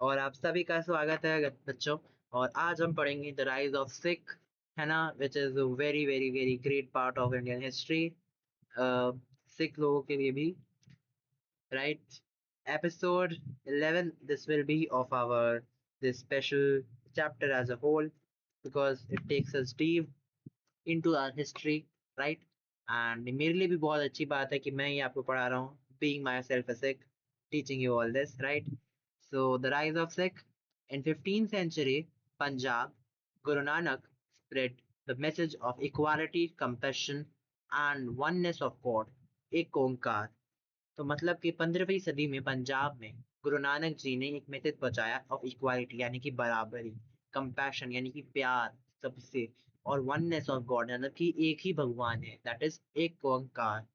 और आप सभी का स्वागत है बच्चों। और आज हम पढ़ेंगे द राइज ऑफ सिख, है ना, which is very very very great part of Indian history, Sikh लोगों के लिए भी, right. Episode 11, this will be of our this special chapter as a whole, because it takes us deep into our history, right? And मेरे लिए भी बहुत अच्छी बात है कि मैं ही आपको पढ़ा रहा हूँ, being myself a Sikh, teaching you all this, right? So the rise of Sikh in 15th century Punjab, Guru Nanak spread the message of equality, compassion, and oneness of God, एक ओंकार। तो मतलब कि 15वीं सदी में पंजाब में गुरु नानक जी ने एक मैसेज पहुंचाया ऑफ इक्वालिटी यानी कि बराबरी, कंपैशन यानी कि प्यार सबसे, और वननेस ऑफ गॉड मतलब कि एक ही भगवान है, that is Ek Onkar.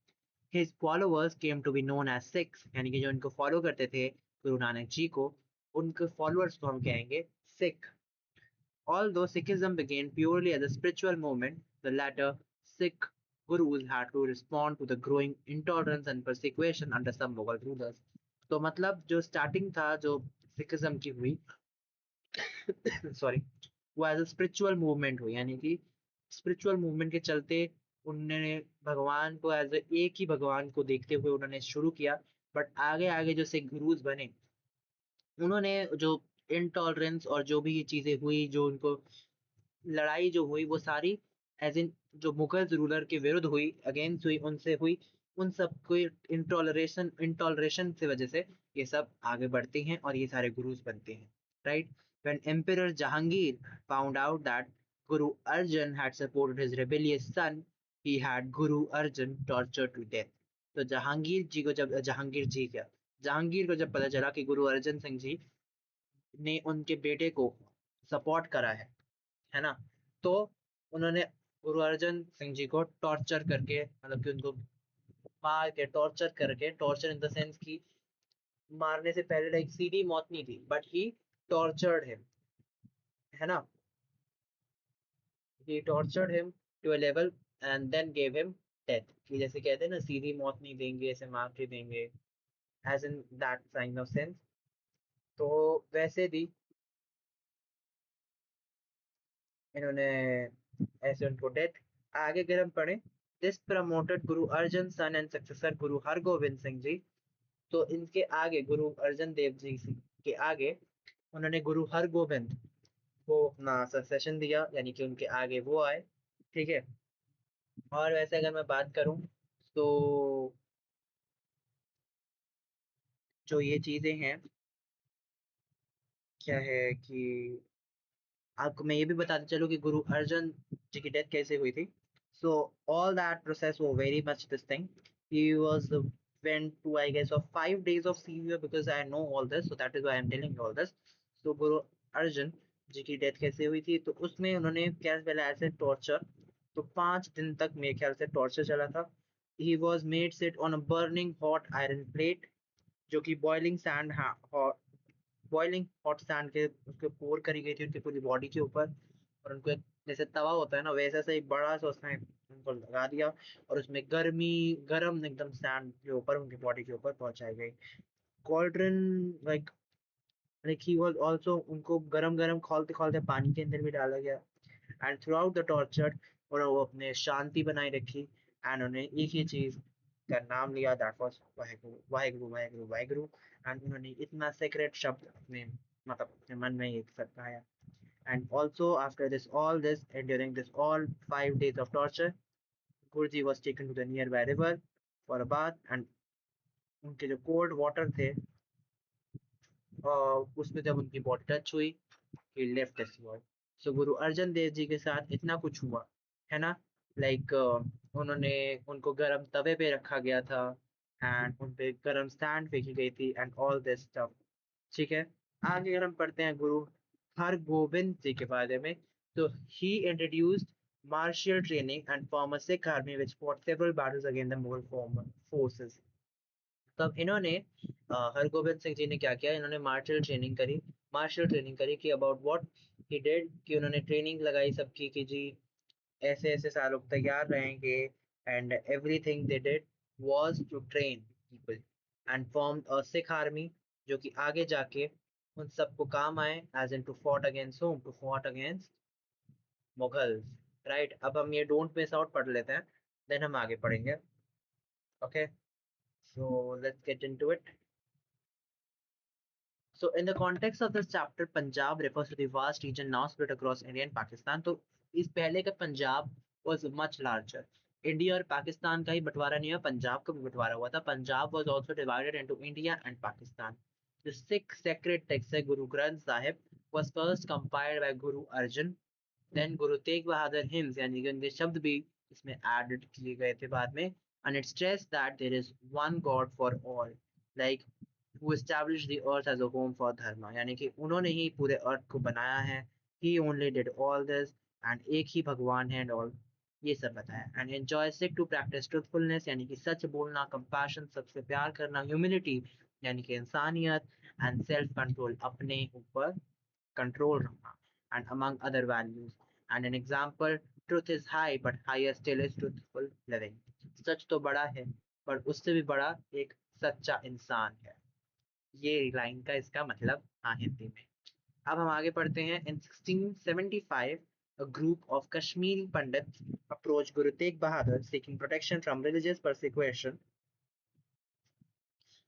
His followers came to be known as Sikhs, यानी कि जो इनको फॉलो करते थे गुरु नानक जी को, उनके फॉलोअर्स को हम कहेंगे Sikh. Although Sikhism began purely as a spiritual movement, the latter Sikh gurus had to respond to the growing intolerance and persecution under some Mughal rulers. तो मतलब जो स्टार्टिंग था जो सिखिज्म की हुई, सॉरी, वो एज अ स्पिरिचुअल मूवमेंट हुई, यानी कि स्पिरिचुअल मूवमेंट के चलते उन्होंने भगवान को एज एक ही भगवान को देखते हुए उन्होंने शुरू किया। बट आगे आगे जो सिख गुरुज बने, उन्होंने जो इनटॉलरेंस और जो भी ये चीजें हुई, जो उनको लड़ाई जो हुई, वो सारी एज इन जो मुगल रूलर के विरुद्ध हुई, अगेंस्ट हुई, उनसे हुई, उन सब को इंटॉलरेशन इंटॉलरेशन से वजह से ये सब आगे बढ़ते हैं और ये सारे गुरुज बनते हैं, right. When Emperor Jahangir found out that Guru Arjan had supported his rebellious son, he had Guru Arjan tortured to death. तो जहांगीर को जब पता चला कि गुरु अर्जन सिंह जी ने उनके बेटे को सपोर्ट करा है ना, तो उन्होंने गुरु अर्जन सिंह जी को टॉर्चर करके, मतलब कि उनको मार के टॉर्चर करके, टॉर्चर इन द सेंस कि मारने से पहले लाइक सीधी मौत नहीं थी, बट ही टॉर्चर्ड हिम, है ना, he tortured him to a level and then gave him death, कि जैसे कहते हैं ना सीधी मौत नहीं देंगे, ऐसे मार के देंगे, as in that kind of sense. तो वैसे भी इन्होंने ऐसे उनको डेथ। आगे अगर हम पढ़े, this promoted Guru Arjan sun and successor गुरु हरगोविंद सिंह जी। तो इनके आगे गुरु अर्जन देव जी के आगे उन्होंने गुरु हरगोविंद को अपना सक्सेशन दिया, यानी कि उनके आगे वो आए, ठीक है। और वैसे अगर मैं बात करूं, तो जो ये चीजें हैं, क्या है कि आपको मैं ये भी बताते चलूं कि गुरु अर्जन जी की डेथ कैसे हुई थी। सो ऑल दैट प्रोसेस वो very much this thing, he was went to I guess of 5 days of severe, because I know all this, so that is why I'm telling you all this. So Guru Arjan जी की death कैसे हुई थी, तो उसमें उन्होंने क्या पहले ऐसे टॉर्चर, तो 5 दिन तक मेरे ख्याल से टॉर्चर चला था। He was made sit on a burning hot iron plate, जो कि boiling sand, boiling hot sand के उसके पोर करी गई थी उनकी पूरी बॉडी के ऊपर, और उनको एक जैसे तवा होता है ना, वैसा सा एक बड़ा सा उसने उनको लगा दिया, और उसमें गरम एकदम सैंड के ऊपर उनकी बॉडी के ऊपर पहुंचाई गई। Cauldron, like like he was also, उनको गरम गरम खोलते खोलते पानी के अंदर भी डाला गया। And through out the torture, और वो अपने शांति बनाए रखी, एंड उन्हें एक ही चीज का नाम लिया, that was Waheguru Waheguru Waheguru Waheguru. And उन्होंने इतना सेक्रेट शब्द अपने मतलब अपने मन में एक सताया। And also after this all this and during this all 5 days of torture, Guruji was taken to the nearby river for a bath, and उनके जो कोल्ड वाटर थे, उसमें जब उनकी बॉडी टच हुई, he left this world. So Guru Arjan Dev ji के साथ इतना कुछ हुआ, है ना, लाइक उन्होंने उनको गरम तवे पे रखा गया था, एंड उन पे गरम सैंड फेंकी गई थी, एंड ऑल दिस स्टफ, ठीक है। आगे अगर हम पढ़ते हैं गुरु हरगोविंद जी के बारे में, तो ही introduced martial training and formed a Sikh army which fought several battles against the Mughal forces. तब इन्होंने हरगोबिंद सिंह जी ने क्या किया, इन्होंने मार्शल ट्रेनिंग करी कि अबाउट व्हाट ही डिड, कि उन्होंने ट्रेनिंग लगाई सबकी कि जी ऐसे ऐसे सारे लोग तैयार रहेंगे, and everything they did was to train people and form a Sikh army, जो कि आगे जाके उन सबको काम आए, as in to fought against home, to fought against Mughals, right. अब हम ये डोंट मिस आउट पढ़ लेते हैं, देन हम आगे पढ़ेंगे। Okay, so let's get into it. So in the context of this chapter, Punjab refers to the vast region now split across India and Pakistan. तो इस पहले का Punjab was much larger. India और पाकिस्तान का ही बंटवारा नहीं हुआ, पंजाब का भी बंटवारा हुआ था। Punjab was also divided into India and Pakistan. The Sikh sacred text है Guru Granth Sahib was first compiled by Guru Arjan, then Guru Tegh Bahadur hymns, यानी कि उनके शब्द भी इसमें added किए गए थे बाद में, and it stressed that there is one God for all, like who established the earth as a home for dharma, यानी कि उन्होंने ही पूरे अर्थ को बनाया है, he only did all this, and एक ही भगवान है and all, ये सब बताया। and enjoy sick to practice truthfulness, यानी कि सच बोलना, compassion सबसे प्यार करना, humility यानी कि इंसानियत, and self control अपने ऊपर कंट्रोल रखना, and among other values, and an example, truth is high but higher still is truthful living, सच तो बड़ा है पर उससे भी बड़ा एक सच्चा इंसान है। ये लाइन का इसका मतलब था हिंदी में। अब हम आगे पढ़ते हैं। इन 1675 a group of Kashmiri Pandits approached Guru Tegh Bahadur seeking protection from religious persecution,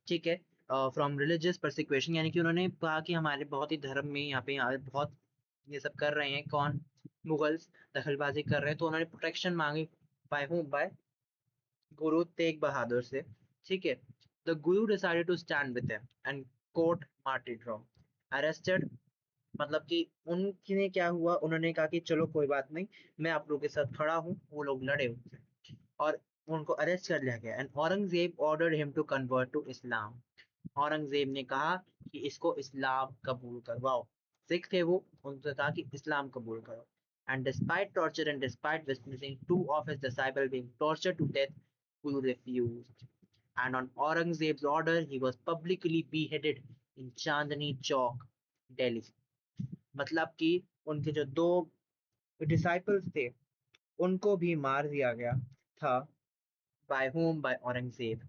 ठीक है, फ्रॉम रिलीजियस परसिक्यूशन, यानी कि उन्होंने कहा कि हमारे बहुत ही धर्म में यहाँ बहुत ये सब कर रहे हैं, कौन, मुगल्स दखलबाजी कर रहे हैं, तो उन्होंने प्रोटेक्शन मांगी bye whom, bye Guru Tegh Bahadur से, ठीक है। The Guru decided to stand with them and court martyrdom, arrested, मतलब कि उनके क्या हुआ, उन्होंने कहा कि चलो कोई बात नहीं, मैं आप लोगों के साथ खड़ा हूँ, वो लोग लड़े उनसे और उनको अरेस्ट कर लिया गया। And Aurangzeb ordered him to convert to Islam, Aurangzeb ने कहा कि इसको इस्लाम कबूल करवाओ, सिख थे वो, उनसे कहा कि इस्लाम कबूल करो। And despite torture and despite witnessing two of his disciple being tortured to death, Guru refused. And on Aurangzeb's order, he was publicly beheaded in Chandni Chowk, Delhi. मतलब कि उनके जो दो डिसाइपल्स थे उनको भी मार दिया गया था, बाय होम, बाय औरंगजेब।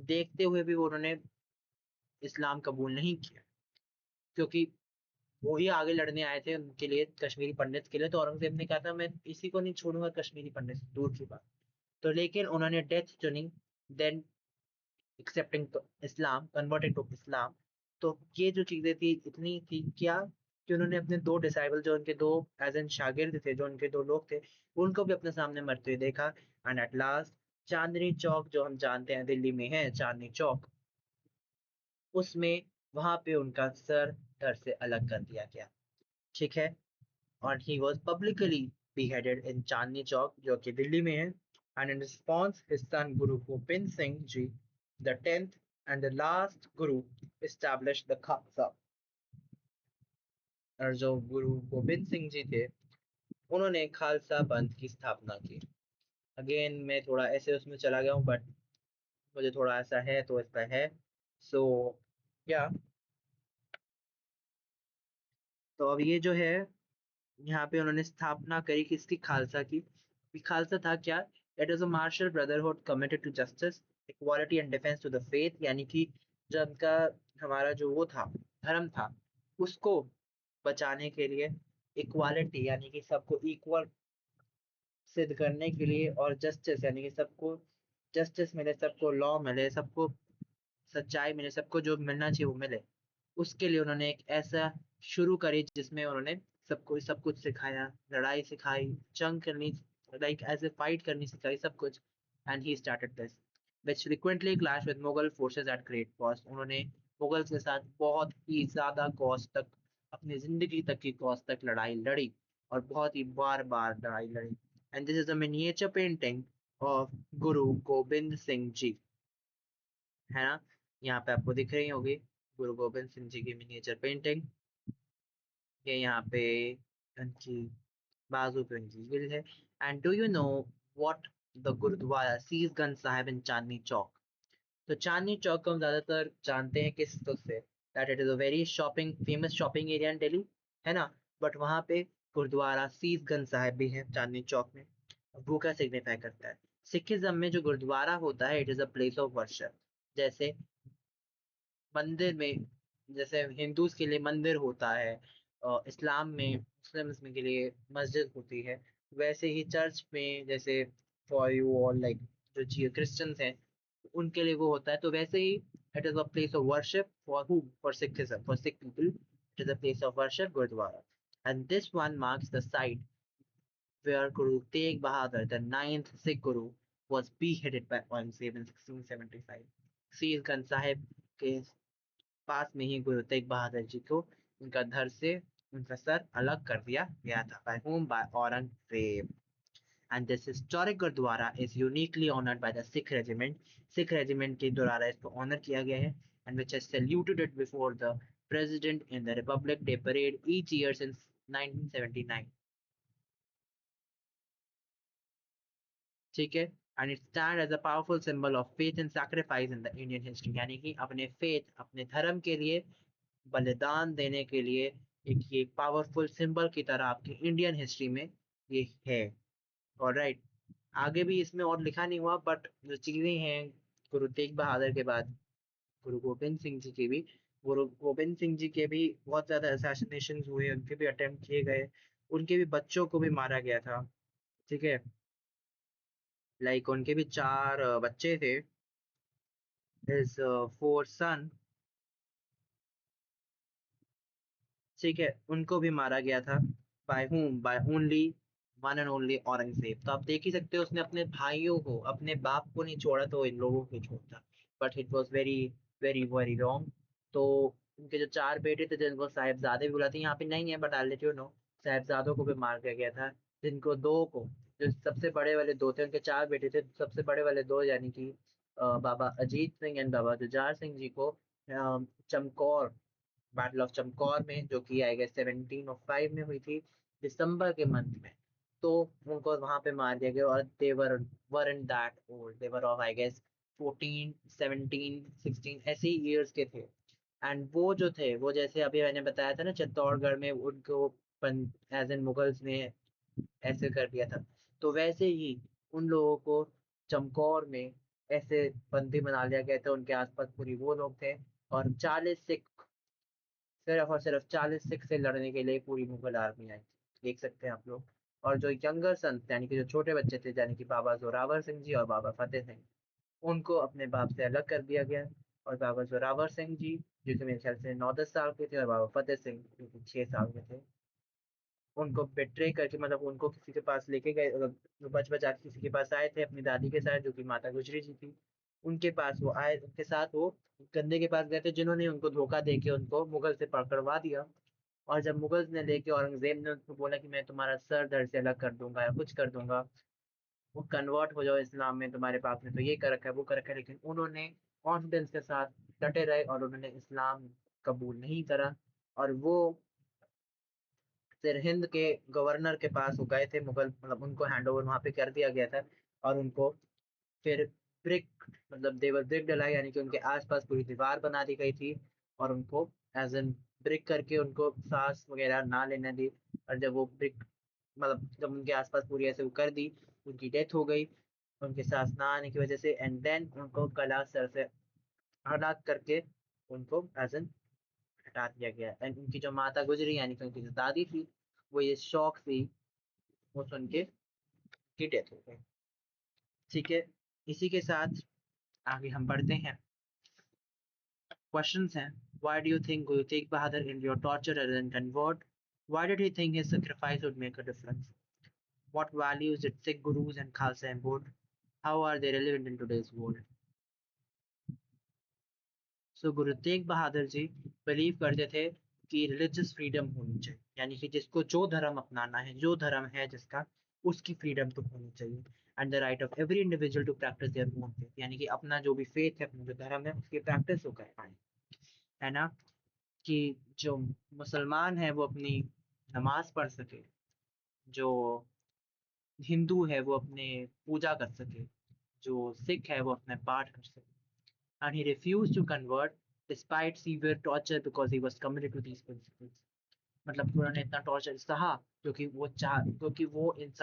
देखते हुए भी उन्होंने इस्लाम कबूल नहीं किया, क्योंकि वो ही आगे लड़ने आए थे उनके लिए, कश्मीरी पंडित के लिए, तो औरंगजेब ने कहा था मैं इसी को नहीं छोड़ूंगा, कश्मीरी पंडित दूर की बात। तो लेकिन उन्होंने डेथ चुनी, देन एक्सेप्टिंग तो इस्लाम, कन्वर्टिंग टू इस्लाम। तो ये जो चीजें थी इतनी थी क्या, कि उन्होंने अपने दो डिसाइबल, जो उनके दो एज एन शागिर्द थे, जो उनके दो लोग थे, उनको भी अपने सामने मरते हुए देखा। And at last Chandni Chowk, जो हम जानते हैं दिल्ली में है चांदनी चौक, उसमें वहां पे उनका सर धड़ से अलग कर दिया गया, ठीक है। और he was publicly beheaded in Chandni Chowk, जो कि दिल्ली में है। And in response, his son Guru Gobind Singh Ji, the 10th and the last Guru, established the Khalsa. और जो गुरु गोबिंद सिंह जी थे, उन्होंने खालसा पंथ की स्थापना की। अगेन मैं थोड़ा ऐसे उसमें चला गया हूँ, बट मुझे थोड़ा ऐसा है तो ऐसा है। सो क्या, तो अब ये जो है, यहाँ पे उन्होंने स्थापना करी किसकी, खालसा की। खालसा था क्या, it is a martial brotherhood committed to justice, equality and defence to the faith, यानी कि जब का हमारा जो वो था, धर्म था, उसको बचाने के लिए, इक्वालिटी यानी कि सबको इक्वल सिद्ध करने के लिए, और जस्टिस यानी कि सबको जस्टिस मिले, सबको लॉ मिले, सबको सच्चाई मिले, सबको जो मिलना चाहिए वो मिले, उसके लिए उन्होंने एक ऐसा शुरू करी जिसमें उन्होंने सबको सब कुछ सिखाया, लड़ाई सिखाई, जंग करनी, लाइक एज ए फाइट करनी सिखाई, सब कुछ। And he started this which frequently clashed with Mughal forces at great cost, उन्होंने मुगल्स के साथ बहुत ही ज्यादा कॉस्ट तक, अपनी जिंदगी तक की कॉस्ट तक लड़ाई लड़ी, और बहुत ही बार बार लड़ाई लड़ी। And this is a miniature painting of Guru Gobind Singh ji, है ना, यहाँ पे आपको दिख रही होगी गुरु गोबिंद सिंह जी की मिनिएचर पेंटिंग। ये यहाँ पे उनकी बाजू पे उनकी गिल है। And do you know what the gurdwara Sisganj Sahib in Chandni Chowk, तो चांदनी चौक को हम ज्यादातर जानते हैं किस तो से, that it is a very shopping famous shopping area in Delhi, है ना। बट वहाँ पे गुरुद्वारा सीसगंज साहिब भी है चांदनी चौक में। वो क्या सिग्निफाई करता है, सिखिज्म में जो गुरुद्वारा होता है, it is a place of worship. जैसे मंदिर में जैसे हिंदूज के लिए मंदिर होता है, इस्लाम में मुस्लिम्स में के लिए मस्जिद होती है, वैसे ही चर्च में जैसे फॉर यू और लाइक जो जी क्रिश्चियंस हैं उनके लिए वो होता है, तो वैसे ही it is a place of worship for who, for Sikhism, for Sikh people it is a place of worship, gurdwara. And this one marks the site where Guru Tegh Bahadur, the ninth Sikh Guru, was beheaded by Aurangzeb in 1675। सीरगंज Sahib के पास में ही गुरु तेग बहादुर जी को उनका धड़ से उनका sir अलग कर दिया गया था। By whom? By Aurangzeb। And this historic Gurdwara is uniquely honored by the Sikh regiment। Sikh regiment के द्वारा इसको honor किया गया है, and which has saluted it before the president in the Republic Day parade each year since 1979। ठीक है। And it stand as a powerful symbol of faith and sacrifice in the Indian history, यानी कि अपने faith, अपने धर्म के लिए बलिदान देने के लिए एक ये पावरफुल सिंबल की तरह आपकी इंडियन हिस्ट्री में ये है। ऑलराइट, आगे भी इसमें और लिखा नहीं हुआ, बट जो चीजें हैं गुरु तेग बहादुर के बाद गुरु गोबिंद सिंह जी के भी, गुरु गोबिंद सिंह जी के भी बहुत ज्यादा असैसिनेशन हुए, उनके भी अटेम्प्ट किए गए, उनके भी बच्चों को भी मारा गया था। ठीक है, लाइक उनके भी चार बच्चे थे, his four son, ठीक है, उनको भी मारा गया था। By whom? By only one and only Aurangzeb. तो आप देख ही सकते हो उसने अपने भाइयों को, अपने बाप को नहीं छोड़ा तो इन लोगों को छोड़ा, but it was very very very wrong. तो उनके जो चार बेटे थे जिनको साहिबजादे भी बुलाते हैं, यहाँ पे नहीं है but I let you know, साहिबजादों को भी मार दिया गया था। जिनको दो को, जो सबसे बड़े वाले दो थे, उनके चार बेटे थे, सबसे बड़े वाले दो यानी कि बाबा अजीत सिंह एंड बाबा जुझार सिंह जी को चमकौर, बैटल ऑफ चमकौर में, जो कि आई गेस 1705 में हुई थी, दिसंबर के मंथ में, तो उनको वहां पे मार दिया गया। और दे weren't that old, they were of I guess 14 17 16 ऐसे ईयर्स के थे। एंड वो जो थे, वो जैसे अभी मैंने बताया था ना चित्तौड़गढ़ में उनको एज इन मुगल्स ने ऐसे कर दिया था, तो वैसे ही उन लोगों को चमकौर में ऐसे बंदी बना लिया गया था। उनके आसपास पूरी वो लोग थे, और 40 सिख, सिर्फ और सिर्फ 40 सिख से लड़ने के लिए पूरी मुगल आर्मी आई थी, देख सकते हैं आप लोग। और जो यंगर सन यानी कि जो छोटे बच्चे थे, यानी कि बाबा जोरावर सिंह जी और बाबा फतेह सिंह, उनको अपने बाप से अलग कर दिया गया। और बाबा जोरावर सिंह जी जो कि मेरे ख्याल से 9-10 साल के थे, और बाबा फतेह सिंह जो कि 6 साल के थे, उनको बेट्रे करके, मतलब उनको किसी के पास लेके गए, बच बचा के किसी के पास आए थे, अपनी दादी के साथ जो कि माता गुजरी जी थी, उनके पास वो आए, उनके साथ वो गंदे के पास गए थे, जिन्होंने उनको धोखा दे के उनको मुगल से पकड़वा दिया। और जब मुगल्स ने लेके, औरंगजेब ने उनको बोला कि मैं तुम्हारा सर धड़ से अलग कर दूंगा या कुछ कर दूंगा, वो कन्वर्ट हो जाओ इस्लाम में, तुम्हारे बाप ने तो ये कर रखा है वो कर रखा है, लेकिन उन्होंने कॉन्फिडेंस के साथ डटे रहे और उन्होंने इस्लाम कबूल नहीं करा। और वो फिर हिंद के गवर्नर के पास वो गए थे मुगल, मतलब उनको हैंड ओवर वहां पे कर दिया गया था। और उनको फिर ब्रिक, मतलब देवर ब्रिक डलाई, यानी कि उनके आसपास पूरी दीवार बना दी गई थी, और उनको एज एन ब्रिक करके उनको सांस वगैरह ना लेने दी। और जब वो ब्रिक, मतलब जब उनके आसपास पूरी ऐसे वो कर दी, उनकी डेथ हो गई उनके सांस ना आने की वजह से। एंड देन उनको गला सर से हलाक करके उनको एज एन हटा दिया गया। एंड उनकी जो माता गुजरी यानी कि उनकी जो दादी थी, वो ये शौक से वो सुन के की डेथ हो गई। ठीक है, इसी के साथ आगे हम बढ़ते हैं। क्वेश्चंस हैं, why do you think Guru Tegh Bahadur in your torture and convert? Why did he think his sacrifice would make a difference? What values did Sikh gurus and Khalsa embody? How are they relevant in today's world? So Guru Tegh Bahadur ji believe करते थे कि religious freedom होनी चाहिए, यानी कि जिसको जो धर्म अपनाना है, जो धर्म है जिसका, उसकी फ्रीडम तो होनी चाहिए। And the right of every individual to practice their own faith, यानी कि अपना जो भी फेथ है, अपना जो धर्म है, उसकी प्रैक्टिस वो कर पाए। है ना, कि जो मुसलमान है वो अपनी नमाज पढ़ सके, जो हिंदू है वो अपने पूजा कर सके, जो सिख है वो अपने पाठ कर सके। And he refused to convert despite severe torture because he was committed to these principles। मतलब कि उन्होंने इतना टॉर्चर सहा क्योंकि वो क्योंकि वो इस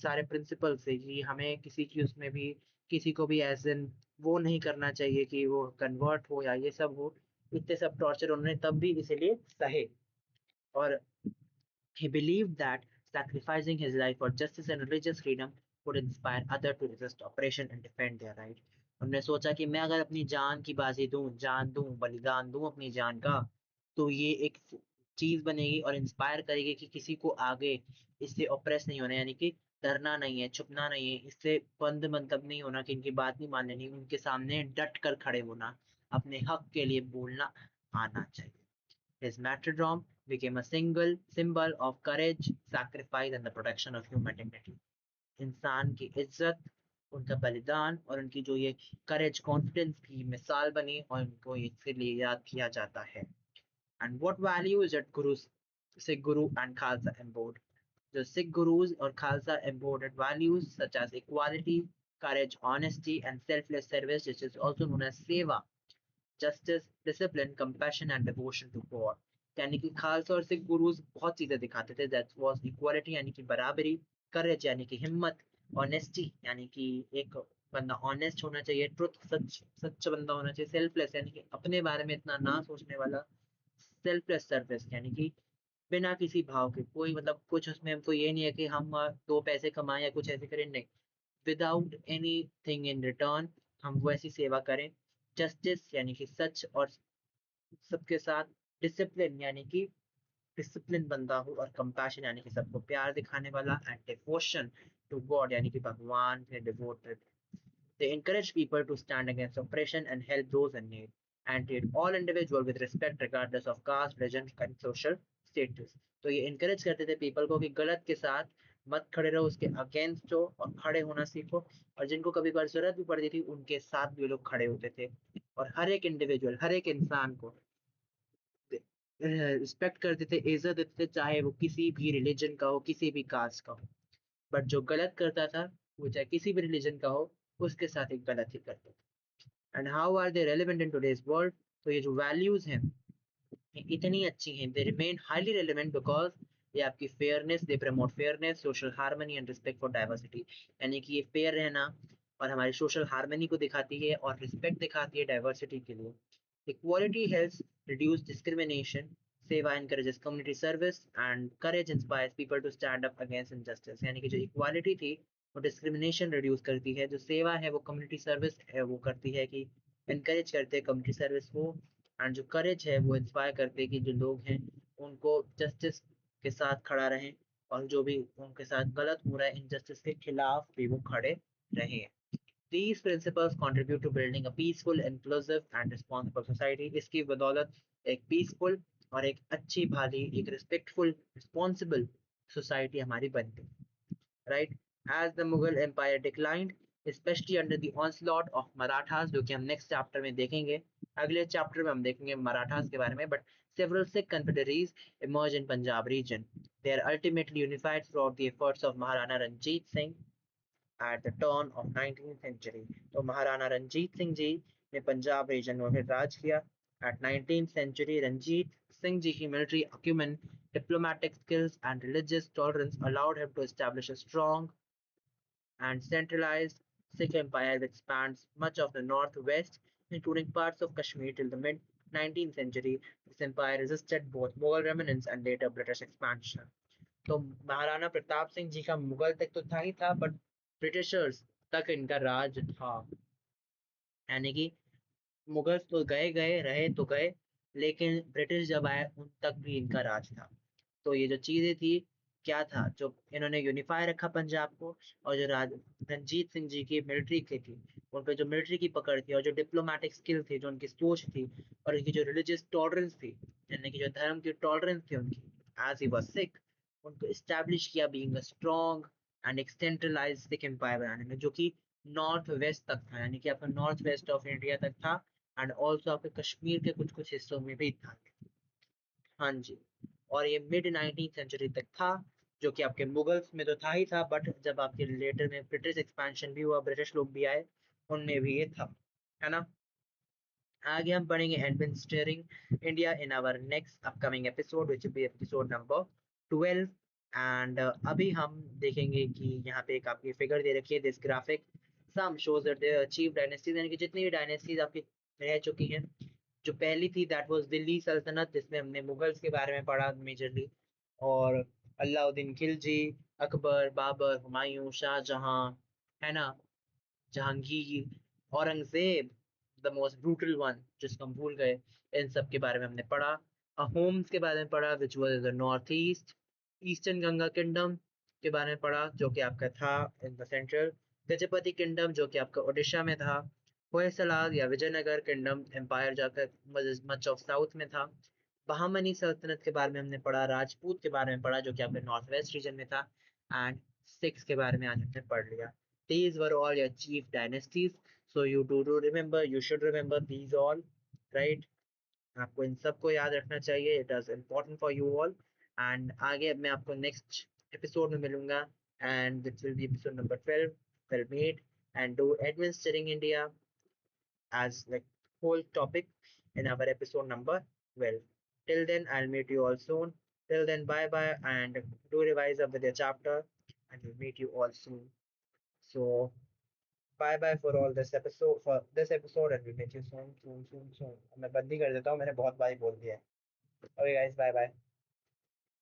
सारे प्रिंसिपल से, कि हमें किसी चीज में भी किसी को भी एज इन वो नहीं करना चाहिए कि वो कन्वर्ट हो या ये सब हो, इतने सब टॉर्चर उन्होंने तब भी इसीलिए सहे। और he believed that sacrificing his life for justice and religious freedom would inspire others to resist oppression and defend their right. उन्होंने सोचा कि मैं अगर अपनी जान की बाजी दूं, जान दूं, बलिदान दूं अपनी जान का, तो ये एक चीज बनेगी और इंस्पायर करेगी कि किसी को आगे इससे ऑप्रेस नहीं होना, यानी कि डरना नहीं है, छुपना नहीं है, इससे बंद मतलब नहीं होना कि इनकी बात नहीं माननी, उनके सामने डट कर खड़े होना, अपने हक के लिए बोलना आना चाहिए। His martyrdom became a single symbol of courage, sacrifice and the protection of human dignity. इंसान की इज्जत, उनका बलिदान और उनकी जो ये करेज कॉन्फिडेंस की मिसाल बनी और उनको इसलिए याद किया जाता है। And what values that Gurus, Sikh Guru and Khalsa embodied? The Sikh Gurus or Khalsa embodied values such as equality, courage, honesty, and selfless service, which is also known as seva, justice, discipline, compassion and devotion to god. यानी कि खालसा और सिख गुरुज बहुत चीजें दिखाते थे। That was equality यानी कि बराबरी, करेज यानी कि हिम्मत, ऑनेस्टी यानी कि एक बंदा ऑनेस्ट होना चाहिए, ट्रुथ सच सच बंदा होना चाहिए, सेल्फलेस यानी कि अपने बारे में इतना ना सोचने वाला, सेल्फलेस सर्विस यानी कि बिना किसी भाव के, कोई मतलब कुछ उसमें हमको ये नहीं है कि हम दो पैसे कमाएं या कुछ ऐसे करें, नहीं, विदाउट एनीथिंग इन रिटर्न हम वैसी सेवा करें। जस्टिस यानी कि सच और सबके साथ, डिसिप्लिन यानी कि डिसिप्लिन बंदा हो, और कंपैशन यानी कि सबको प्यार दिखाने वाला, एंड डिवोशन टू गॉड यानी कि भगवान से devoted. They encourage people to stand against oppression and help those in need, and treat all individuals with respect regardless of caste, religion, and social status. तो ये encourage करते थे people को कि गलत के साथ मत खड़े रहो, उसके अगेंस्ट हो और खड़े होना सीखो, और जिनको कभी कभार जरूरत भी पड़ती थी उनके साथ भी लोग खड़े होते थे, और हर एक इंडिविजुअल, हर एक इंसान को रिस्पेक्ट करते थे, इज्जत देते थे, चाहे वो किसी भी रिलीजन का हो, किसी भी कास्ट का हो। बट जो गलत करता था, वो चाहे किसी भी रिलीजन का हो, उसके साथ एक गलत ही करता था। And how are they relevant in today's world? तो ये जो वैल्यूज हैं ये इतनी अच्छी हैं, they remain highly relevant because ये आपकी fairness, they promote fairness, social harmony and respect for diversity. यानी कि ये फेयर रहना और हमारी सोशल हार्मनी को दिखाती है और रिस्पेक्ट दिखाती है डाइवर्सिटी के लिए। इक्वालिटी हेल्प्स रिड्यूस डिस्क्रिमिनेशन, सेवा encourages community service, and courage inspires people to stand up against injustice। यानी कि जो इक्वालिटी थी वो डिस्क्रिमिनेशन रिड्यूस करती है, जो सेवा है वो कम्युनिटी सर्विस है वो करती है कि एनकरेज करते हैं कम्युनिटी सर्विस को, एंड जो करेज है वो इंस्पायर करते हैं कि जो लोग हैं उनको जस्टिस के साथ खड़ा रहें, और जो भी उनके साथ गलत हो रहा है इनजस्टिस के खिलाफ भी वो खड़े रहें। These principles contribute to building a peaceful, inclusive and responsible society। इसकी बदौलत एक पीसफुल और एक अच्छी भाली, एक रिस्पेक्टफुल, रिस्पॉन्सिबल सोसाइटी हमारी बनती है। right? As the Mughal Empire declined, especially under the onslaught of Marathas, जो कि हम नेक्स्ट चैप्टर में देखेंगे, अगले चैप्टर में हम देखेंगे मराठास के बारे में, but several Sikh confederacies emerged in Punjab region. They are ultimately unified throughout the efforts of Maharana Ranjit Singh at the turn of 19th century। तो महाराणा रंजीत सिंह जी ने पंजाब रीजन में फिर राज किया। At 19th century, Ranjit Singh ji military acumen, diplomatic skills, and religious tolerance allowed him to establish a strong and centralized Sikh empire which spans much of the northwest, including parts of Kashmir till the mid 19th century। This empire resisted both Mughal remnants and later British expansion। तो महाराणा प्रताप सिंह जी का मुगल तक तो था ही था, but Britishers तक इनका राज था। यानी कि मुगल तो गए गए, रहे तो गए, लेकिन ब्रिटिश जब आए उन तक भी इनका राज था। तो ये जो चीजें थी, क्या था जो इन्होंने यूनिफाई रखा पंजाब को, और जो राज रंजीत सिंह जी की मिलिट्री की थी, उन पे जो मिलिट्री की पकड़ थी, और जो डिप्लोमेटिक स्किल थी, जो उनकी सोच थी, और उनकी जो रिलीजियस टॉलरेंस थी, यानी कि जो धर्म की टॉलरेंस थी उनकी, एज ही वाज सिख, उनको एस्टैब्लिश किया बीइंग अ स्ट्रॉन्ग एंड एक सेंट्रलाइज्ड सिख एम्पायर बनाने में, जो कि नॉर्थ वेस्ट तक था, यानी कि आपका नॉर्थ वेस्ट ऑफ इंडिया तक था, एंड ऑल्सो आपके कश्मीर के कुछ कुछ हिस्सों में भी था। हाँ जी। और ये मिड 19th सेंचुरी तक था, जो कि आपके मुगल्स में तो था ही था, बट जब आपके लेटर में ब्रिटिश एक्सपेंशन भी हुआ, ब्रिटिश लोग भी आए, उनमें भी ये था, है ना। आगे हम पढ़ेंगे administrating India in our next upcoming episode which will be episode number 12। And अभी हम देखेंगे कि यहाँ पे एक आपकी फिगर दे रखी है, this graphic some shows that they achieve dynasties, यानी कि जितनी भी डायनेस्टीज आपकी रह चुकी हैं, जो पहली थी दैट वाज दिल्ली सल्तनत, जिसमें हमने मुगल्स के बारे में पढ़ा मेजरली, और अलाउद्दीन खिलजी, अकबर, बाबर, हुमायूं, शाहजहां, है ना, Jahangir, Aurangzeb, the most brutal one जिसको हम भूल गए, इन सब के बारे में हमने पढ़ा। होम्स के बारे में पढ़ा which was the north east, eastern Ganga kingdom के बारे में पढ़ा जो कि आपका था in the central, Gajapati kingdom जो कि आपका ओडिशा में था, होयसलाल या विजयनगर किंगडम एम्पायर जाकर मच ऑफ साउथ में था, बहामनी सल्तनत के बारे में हमने पढ़ा, राजपूत के बारे में पढ़ा जो कि आपके नॉर्थ वेस्ट रीजन में था, एंड सिक्स के बारे में आज हमने पढ़ लिया। These were all your chief dynasties. So you do remember, you should remember these all, right? आपको इन सबको याद रखना चाहिए, it is important for you all. And आगे मैं आपको नेक्स्ट एपिसोड में मिलूंगा, and this will be episode number 12, well made, and do administering India as like whole topic in our episode number 12. Till then, I'll meet you all soon. Till then, bye bye, and do revise up with your chapter, and we'll meet you all soon. So bye bye for all this episode, and we'll meet you soon, soon, soon, soon. मैं बंदी कर देता हूँ, मैंने बहुत बारी बोल दिया है। Okay guys, bye bye.